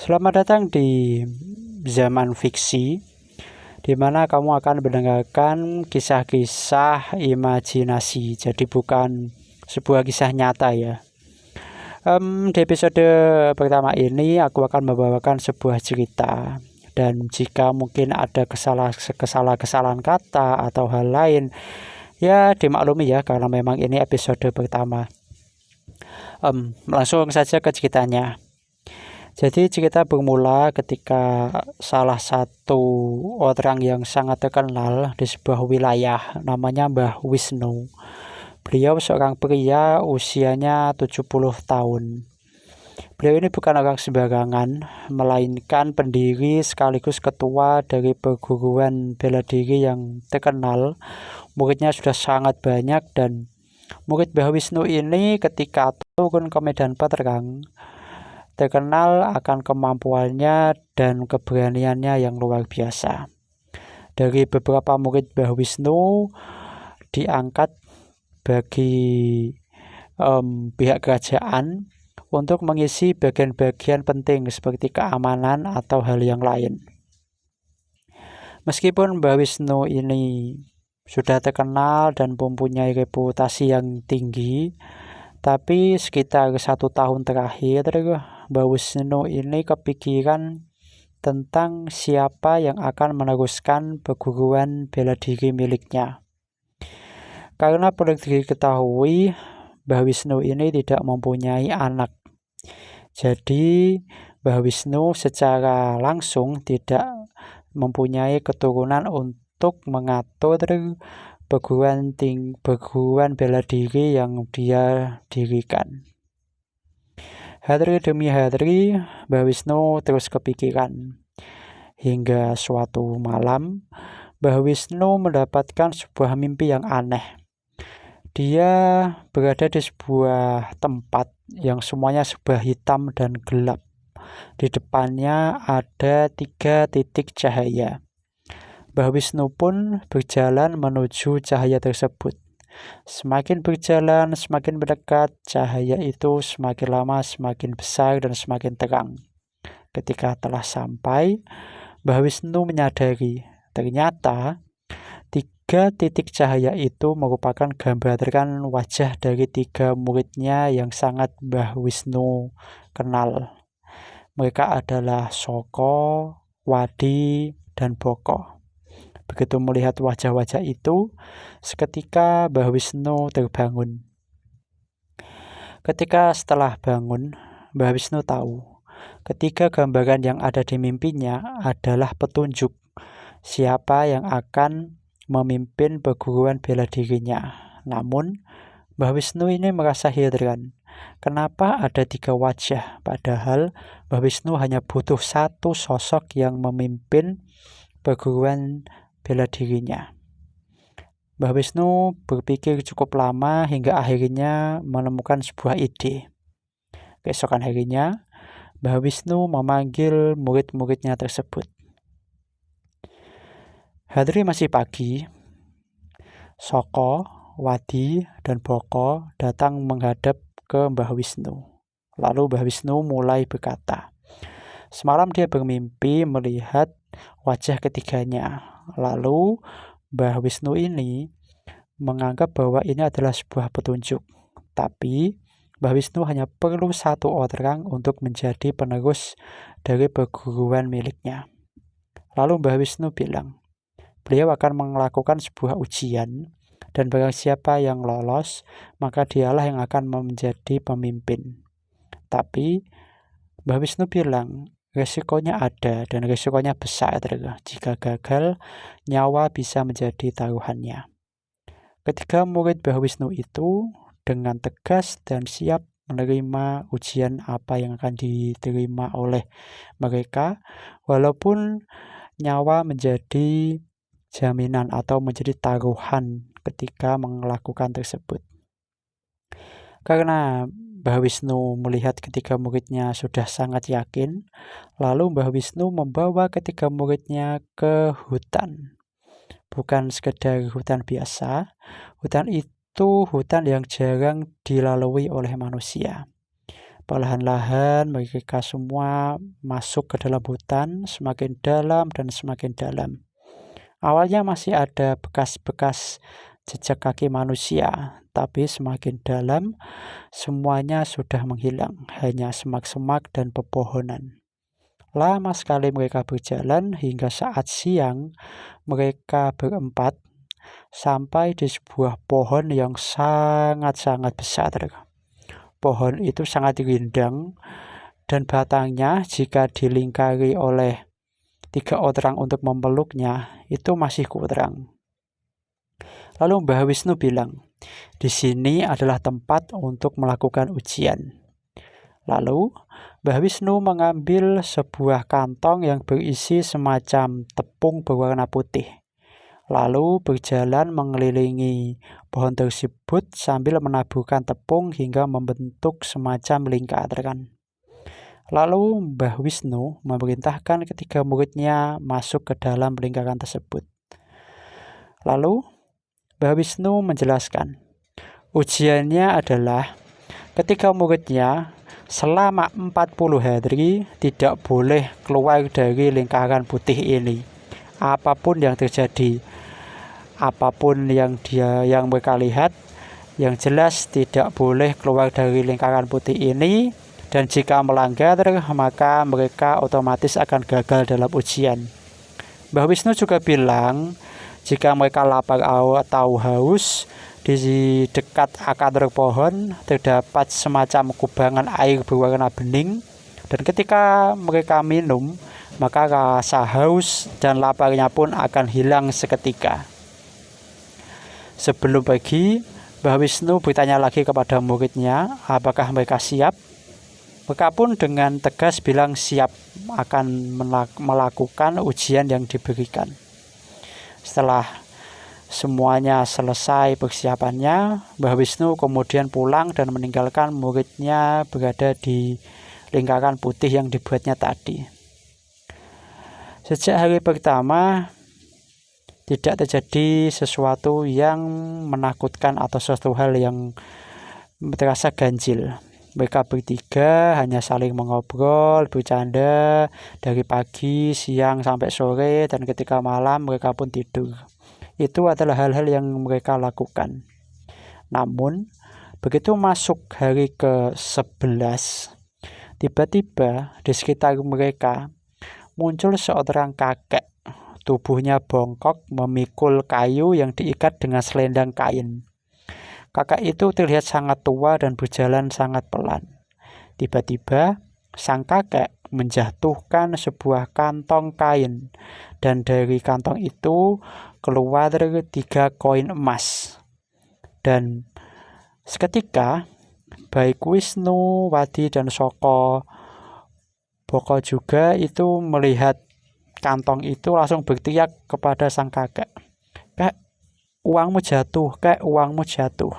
Selamat datang di zaman fiksi, di mana kamu akan mendengarkan kisah-kisah imajinasi. Jadi bukan sebuah kisah nyata ya. Di episode pertama ini aku akan membawakan sebuah cerita. Dan jika mungkin ada kesalahan kata atau hal lain, ya dimaklumi ya karena memang ini episode pertama. Langsung saja ke ceritanya. Jadi cerita bermula ketika salah satu orang yang sangat terkenal di sebuah wilayah namanya Mbah Wisnu. Beliau seorang pria usianya 70 tahun. Beliau ini bukan orang sembarangan, melainkan pendiri sekaligus ketua dari perguruan bela diri yang terkenal. Muridnya sudah sangat banyak dan murid Mbah Wisnu ini ketika turun ke medan perang terkenal akan kemampuannya dan keberaniannya yang luar biasa. Dari beberapa murid Mbah Wisnu diangkat bagi pihak kerajaan untuk mengisi bagian-bagian penting seperti keamanan atau hal yang lain. Meskipun Mbah Wisnu ini sudah terkenal dan mempunyai reputasi yang tinggi, tapi sekitar 1 tahun terakhir Mbah Wisnu ini kepikiran tentang siapa yang akan meneruskan perguruan bela diri miliknya. Karena perlu diketahui, Mbah Wisnu ini tidak mempunyai anak. Jadi, Mbah Wisnu secara langsung tidak mempunyai keturunan untuk mengatur perguruan bela diri yang dia dirikan. Hari demi hari, Mbah Wisnu terus kepikiran. Hingga suatu malam, Mbah Wisnu mendapatkan sebuah mimpi yang aneh. Dia berada di sebuah tempat yang semuanya serba hitam dan gelap. Di depannya ada 3 titik cahaya. Mbah Wisnu pun berjalan menuju cahaya tersebut. Semakin berjalan, semakin mendekat, cahaya itu semakin lama semakin besar dan semakin terang. Ketika telah sampai, Mbah Wisnu menyadari ternyata 3 titik cahaya itu merupakan gambaran wajah dari 3 muridnya yang sangat Mbah Wisnu kenal. Mereka adalah Soko, Wadi, dan Boko. Begitu melihat wajah-wajah itu, seketika Mbah Wisnu terbangun. Ketika setelah bangun, Mbah Wisnu tahu ketiga gambaran yang ada di mimpinya adalah petunjuk siapa yang akan memimpin perguruan bela dirinya. Namun, Mbah Wisnu ini merasa heran. Kenapa ada 3 wajah, padahal Mbah Wisnu hanya butuh 1 sosok yang memimpin perguruan bela dirinya. Mbah Wisnu berpikir cukup lama hingga akhirnya menemukan sebuah ide. Keesokan harinya, Mbah Wisnu memanggil murid-muridnya tersebut. Hari masih pagi, Soko, Wadi, dan Boko datang menghadap ke Mbah Wisnu. Lalu Mbah Wisnu mulai berkata, semalam dia bermimpi melihat wajah ketiganya. Lalu Mbah Wisnu ini menganggap bahwa ini adalah sebuah petunjuk. Tapi Mbah Wisnu hanya perlu 1 orang untuk menjadi penerus dari perguruan miliknya. Lalu Mbah Wisnu bilang, beliau akan melakukan sebuah ujian dan barang siapa yang lolos, maka dialah yang akan menjadi pemimpin. Tapi Mbah Wisnu bilang, resikonya ada dan resikonya besar. Jika gagal, nyawa bisa menjadi taruhannya. Ketiga murid Mbah Wisnu itu dengan tegas dan siap menerima ujian apa yang akan diterima oleh mereka, walaupun nyawa menjadi jaminan atau menjadi taruhan ketika melakukan tersebut. Karena Mbah Wisnu melihat ketiga muridnya sudah sangat yakin, lalu Mbah Wisnu membawa ketiga muridnya ke hutan. Bukan sekedar hutan biasa, hutan itu hutan yang jarang dilalui oleh manusia. Perlahan-lahan mereka semua masuk ke dalam hutan, semakin dalam dan semakin dalam. Awalnya masih ada bekas-bekas jejak kaki manusia, tapi semakin dalam semuanya sudah menghilang, hanya semak-semak dan pepohonan. Lama sekali mereka berjalan hingga saat siang mereka berempat sampai di sebuah pohon yang sangat-sangat besar. Pohon itu sangat rindang dan batangnya jika dilingkari oleh 3 orang untuk memeluknya itu masih kurang. Lalu Mbah Wisnu bilang, di sini adalah tempat untuk melakukan ujian. Lalu Mbah Wisnu mengambil sebuah kantong yang berisi semacam tepung berwarna putih. Lalu berjalan mengelilingi pohon tersebut sambil menaburkan tepung hingga membentuk semacam lingkaran. Lalu Mbah Wisnu memerintahkan ketiga muridnya masuk ke dalam lingkaran tersebut. Lalu Mbah Wisnu menjelaskan, ujiannya adalah ketiga muridnya selama 40 hari tidak boleh keluar dari lingkaran putih ini. Apapun yang terjadi, apapun yang mereka lihat, yang jelas tidak boleh keluar dari lingkaran putih ini, dan jika melanggar maka mereka otomatis akan gagal dalam ujian. Mbah Wisnu juga bilang jika mereka lapar atau haus, di dekat akar pohon terdapat semacam kubangan air berwarna bening, dan ketika mereka minum maka rasa haus dan laparnya pun akan hilang seketika. Sebelum pergi, Mbah Wisnu bertanya lagi kepada muridnya apakah mereka siap. Mereka pun dengan tegas bilang siap akan melakukan ujian yang diberikan. Setelah semuanya selesai persiapannya, Mbah Wisnu kemudian pulang dan meninggalkan muridnya berada di lingkaran putih yang dibuatnya tadi. Sejak hari pertama, tidak terjadi sesuatu yang menakutkan atau sesuatu hal yang terasa ganjil. Mereka bertiga hanya saling mengobrol, bercanda dari pagi, siang, sampai sore, dan ketika malam mereka pun tidur. Itu adalah hal-hal yang mereka lakukan. Namun, begitu masuk hari ke-11, tiba-tiba di sekitar mereka muncul seorang kakek. Tubuhnya bongkok memikul kayu yang diikat dengan selendang kain. Kakek itu terlihat sangat tua dan berjalan sangat pelan. Tiba-tiba, sang kakek menjatuhkan sebuah kantong kain, dan dari kantong itu keluar 3 koin emas. Dan seketika, baik Wisnu, Wadi, dan Soko Boko juga itu melihat kantong itu langsung berteriak kepada sang kakek, "Kek, uangmu jatuh, kek, uangmu jatuh."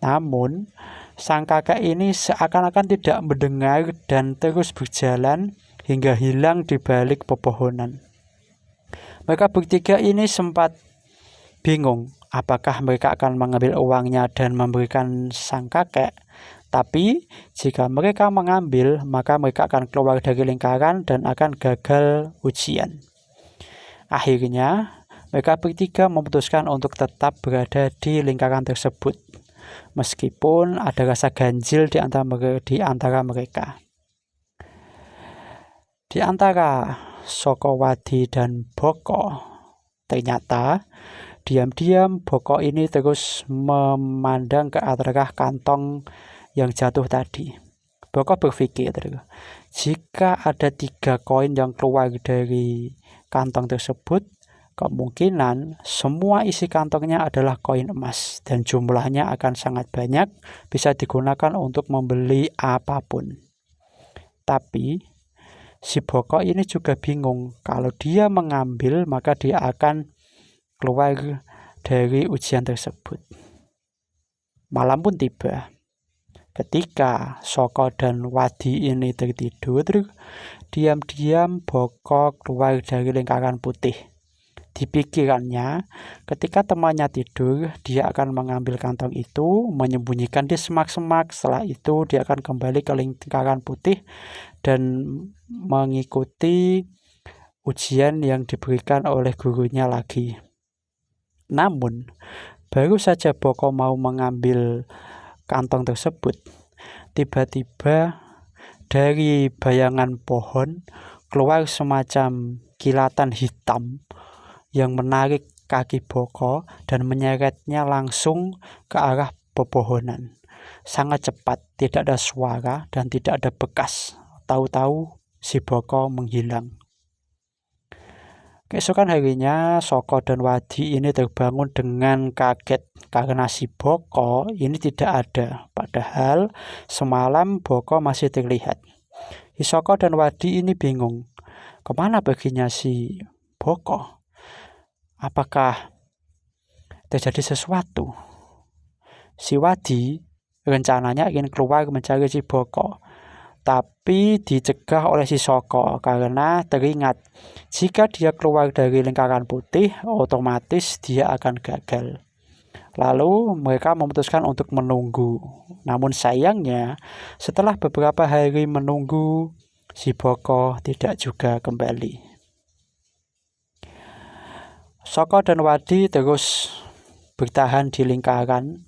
Namun, sang kakek ini seakan-akan tidak mendengar dan terus berjalan hingga hilang di balik pepohonan. Mereka bertiga ini sempat bingung apakah mereka akan mengambil uangnya dan memberikan sang kakek. Tapi jika mereka mengambil, maka mereka akan keluar dari lingkaran dan akan gagal ujian. Akhirnya, mereka bertiga memutuskan untuk tetap berada di lingkaran tersebut, meskipun ada rasa ganjil di antara mereka. Di antara Soko, Wadi, dan Boko, ternyata diam-diam Boko ini terus memandang ke arah kantong yang jatuh tadi. Boko berpikir, jika ada 3 koin yang keluar dari kantong tersebut, kemungkinan semua isi kantongnya adalah koin emas dan jumlahnya akan sangat banyak, bisa digunakan untuk membeli apapun. Tapi si Boko ini juga bingung, kalau dia mengambil maka dia akan keluar dari ujian tersebut. Malam pun tiba. Ketika Soko dan Wadi ini tertidur, diam-diam Boko keluar dari lingkaran putih. Di pikirannya, ketika temannya tidur, dia akan mengambil kantong itu, menyembunyikan di semak-semak. Setelah itu, dia akan kembali ke lingkaran putih dan mengikuti ujian yang diberikan oleh gurunya lagi. Namun, baru saja Boko mau mengambil kantong tersebut, tiba-tiba dari bayangan pohon keluar semacam kilatan hitam yang menarik kaki Boko dan menyeretnya langsung ke arah pepohonan. Sangat cepat, tidak ada suara dan tidak ada bekas. Tahu-tahu si Boko menghilang. Keesokan harinya, Soko dan Wadi ini terbangun dengan kaget karena si Boko ini tidak ada. Padahal semalam Boko masih terlihat. Si Soko dan Wadi ini bingung. Kemana perginya si Boko? Apakah terjadi sesuatu? Si Wadi rencananya ingin keluar mencari si Boko, tapi dicegah oleh si Soko karena teringat jika dia keluar dari lingkaran putih, otomatis dia akan gagal. Lalu mereka memutuskan untuk menunggu. Namun sayangnya, setelah beberapa hari menunggu, si Boko tidak juga kembali. Soko dan Wadi terus bertahan di lingkaran,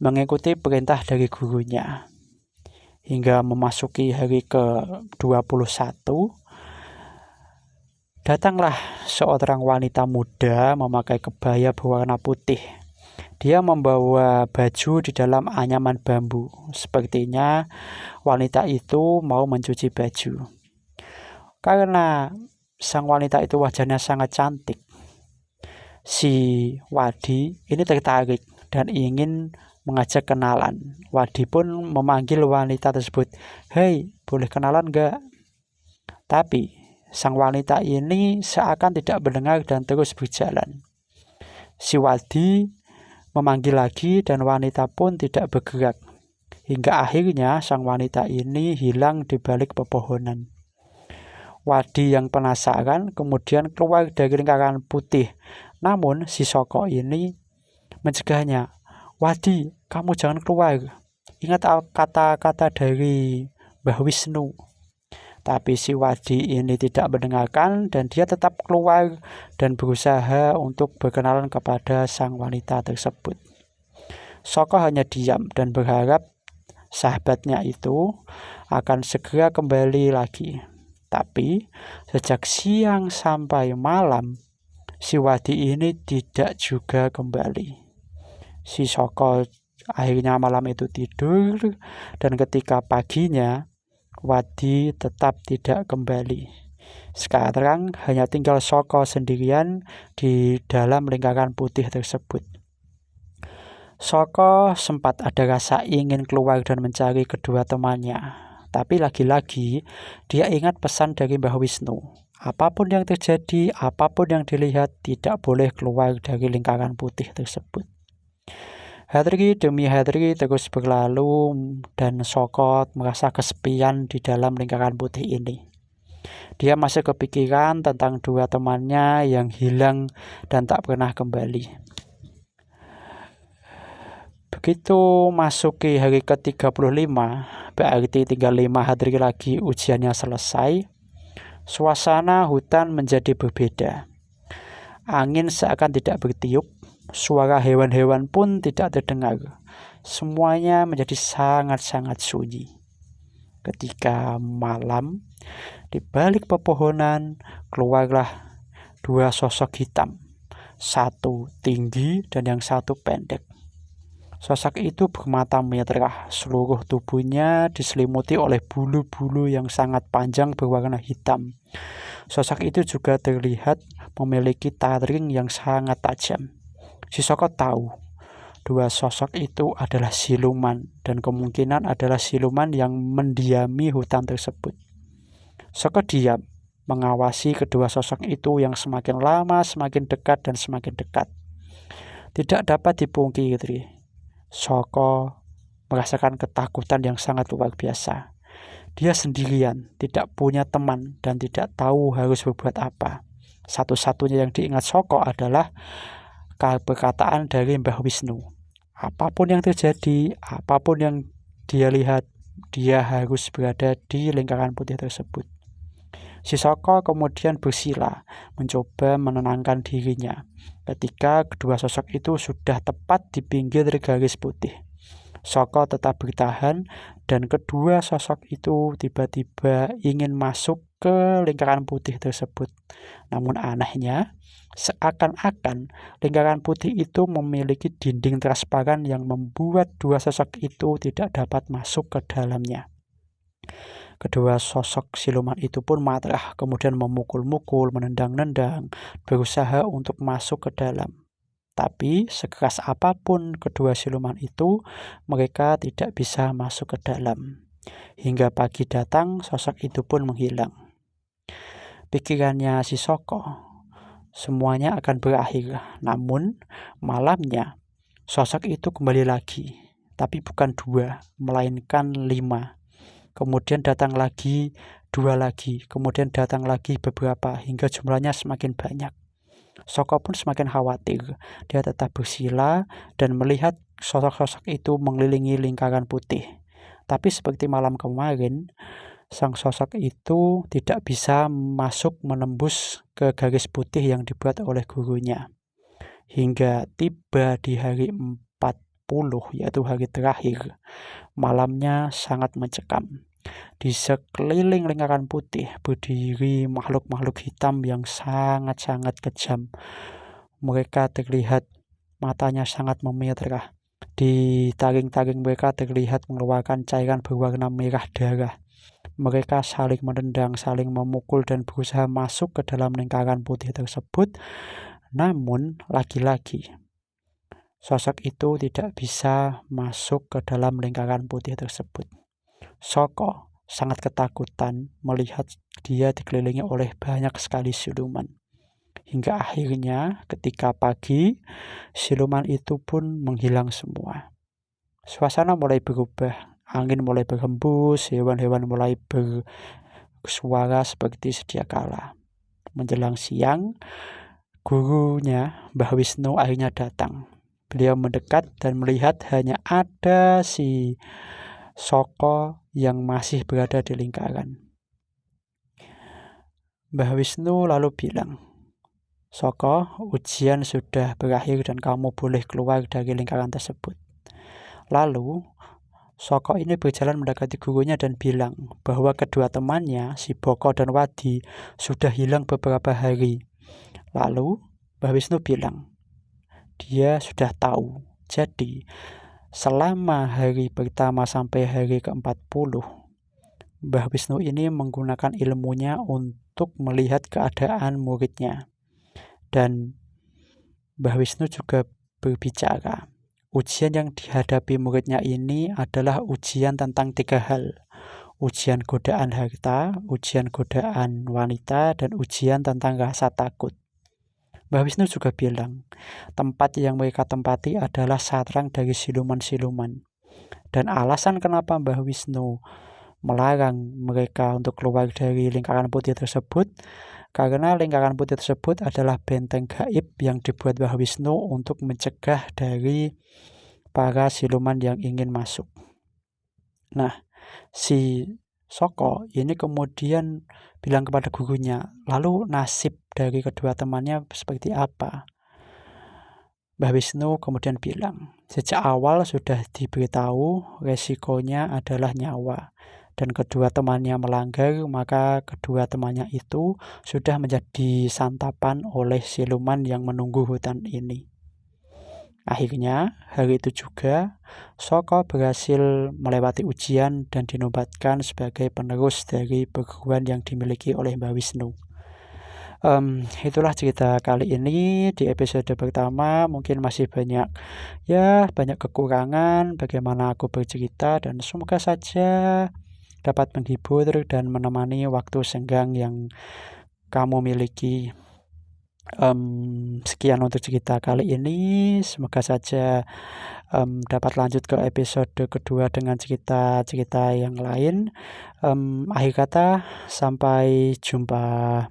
mengikuti perintah dari gurunya. Hingga memasuki hari ke-21, datanglah seorang wanita muda memakai kebaya berwarna putih. Dia membawa baju di dalam anyaman bambu. Sepertinya wanita itu mau mencuci baju. Karena sang wanita itu wajahnya sangat cantik, si Wadi ini tertarik dan ingin mengajak kenalan. Wadi pun memanggil wanita tersebut, "Hei, boleh kenalan gak?" Tapi sang wanita ini seakan tidak mendengar dan terus berjalan. Si Wadi memanggil lagi dan wanita pun tidak bergerak. Hingga akhirnya sang wanita ini hilang di balik pepohonan. Wadi yang penasaran kemudian keluar dari lingkaran putih. Namun si Soko ini mencegahnya. "Wadi, kamu jangan keluar. Ingat kata-kata dari Mbah Wisnu." Tapi si Wadi ini tidak mendengarkan dan dia tetap keluar dan berusaha untuk berkenalan kepada sang wanita tersebut. Soko hanya diam dan berharap sahabatnya itu akan segera kembali lagi. Tapi sejak siang sampai malam, si Wadi ini tidak juga kembali. Si Soko akhirnya malam itu tidur dan ketika paginya Wadi tetap tidak kembali. Sekarang hanya tinggal Soko sendirian di dalam lingkaran putih tersebut. Soko sempat ada rasa ingin keluar dan mencari kedua temannya. Tapi lagi-lagi dia ingat pesan dari Mbah Wisnu. Apapun yang terjadi, apapun yang dilihat, tidak boleh keluar dari lingkaran putih tersebut. Hari demi hari terus berlalu dan Soko merasa kesepian di dalam lingkaran putih ini. Dia masih kepikiran tentang dua temannya yang hilang dan tak pernah kembali. Begitu masuki hari ke-35, berarti tinggal 5 hari lagi ujiannya selesai, suasana hutan menjadi berbeda. Angin seakan tidak bertiup. Suara hewan-hewan pun tidak terdengar. Semuanya menjadi sangat-sangat sunyi. Ketika malam, di balik pepohonan keluarlah dua sosok hitam. Satu tinggi dan yang satu pendek. Sosok itu bermata merah. Seluruh tubuhnya diselimuti oleh bulu-bulu yang sangat panjang berwarna hitam. Sosok itu juga terlihat memiliki taring yang sangat tajam. Si Soko tahu dua sosok itu adalah siluman dan kemungkinan adalah siluman yang mendiami hutan tersebut. Soko diam mengawasi kedua sosok itu yang semakin lama semakin dekat dan semakin dekat. Tidak dapat dipungkiri, Soko merasakan ketakutan yang sangat luar biasa. Dia sendirian, tidak punya teman dan tidak tahu harus berbuat apa. Satu-satunya yang diingat Soko adalah perkataan dari Mbah Wisnu. Apapun yang terjadi, apapun yang dia lihat, dia harus berada di lingkaran putih tersebut. Si Soko kemudian bersila, mencoba menenangkan dirinya ketika kedua sosok itu sudah tepat di pinggir garis putih. Soko tetap bertahan dan kedua sosok itu tiba-tiba ingin masuk ke lingkaran putih tersebut. Namun anehnya, seakan-akan lingkaran putih itu memiliki dinding transparan yang membuat dua sosok itu tidak dapat masuk ke dalamnya. Kedua sosok siluman itu pun marah, kemudian memukul-mukul, menendang-nendang, berusaha untuk masuk ke dalam. Tapi sekeras apapun kedua siluman itu, mereka tidak bisa masuk ke dalam. Hingga pagi datang, sosok itu pun menghilang. Pikirannya si Soko, semuanya akan berakhir. Namun, malamnya, sosok itu kembali lagi. Tapi bukan 2, melainkan 5. Kemudian datang lagi, 2 lagi. Kemudian datang lagi beberapa, hingga jumlahnya semakin banyak. Soko pun semakin khawatir. Dia tetap bersila dan melihat sosok-sosok itu mengelilingi lingkaran putih. Tapi seperti malam kemarin, sang sosok itu tidak bisa masuk menembus ke garis putih yang dibuat oleh gurunya. Hingga tiba di hari 40, yaitu hari terakhir, malamnya sangat mencekam. Di sekeliling lingkaran putih berdiri makhluk-makhluk hitam yang sangat-sangat kejam. Mereka terlihat matanya sangat memerah. Di taring-taring mereka terlihat mengeluarkan cairan berwarna merah darah. Mereka saling menendang, saling memukul dan berusaha masuk ke dalam lingkaran putih tersebut. Namun, lagi-lagi, sosok itu tidak bisa masuk ke dalam lingkaran putih tersebut. Soko sangat ketakutan melihat dia dikelilingi oleh banyak sekali siluman. Hingga akhirnya ketika pagi, siluman itu pun menghilang semua. Suasana mulai berubah, angin mulai berhembus, hewan-hewan mulai bersuara seperti sedia kala. Menjelang siang, gurunya, Mbah Wisnu, akhirnya datang. Beliau mendekat dan melihat hanya ada si Soko yang masih berada di lingkaran. Mbah Wisnu lalu bilang, "Soko, ujian sudah berakhir dan kamu boleh keluar dari lingkaran tersebut." Lalu, Soko ini berjalan mendekati gurunya dan bilang bahwa kedua temannya, si Boko dan Wadi, sudah hilang beberapa hari. Lalu, Mbah Wisnu bilang, dia sudah tahu. Jadi, selama hari pertama sampai hari ke-40, Mbah Wisnu ini menggunakan ilmunya untuk melihat keadaan muridnya. Dan Mbah Wisnu juga berbicara. Ujian yang dihadapi muridnya ini adalah ujian tentang 3 hal. Ujian godaan harta, ujian godaan wanita, dan ujian tentang rasa takut. Mbah Wisnu juga bilang, tempat yang mereka tempati adalah sarang dari siluman-siluman. Dan alasan kenapa Mbah Wisnu melarang mereka untuk keluar dari lingkaran putih tersebut, karena lingkaran putih tersebut adalah benteng gaib yang dibuat Mbah Wisnu untuk mencegah dari para siluman yang ingin masuk. Nah, si Soko ini kemudian bilang kepada gurunya, lalu nasib dari kedua temannya seperti apa? Mbah Wisnu kemudian bilang, sejak awal sudah diberitahu resikonya adalah nyawa. Dan kedua temannya melanggar, maka kedua temannya itu sudah menjadi santapan oleh siluman yang menunggu hutan ini. Akhirnya, hari itu juga, Soko berhasil melewati ujian dan dinobatkan sebagai penerus dari perguruan yang dimiliki oleh Mbah Wisnu. Itulah cerita kali ini. Di episode pertama mungkin masih banyak kekurangan bagaimana aku bercerita, dan semoga saja dapat menghibur dan menemani waktu senggang yang kamu miliki. Sekian untuk cerita kali ini. Semoga saja dapat lanjut ke episode kedua dengan cerita-cerita yang lain. Akhir kata, sampai jumpa.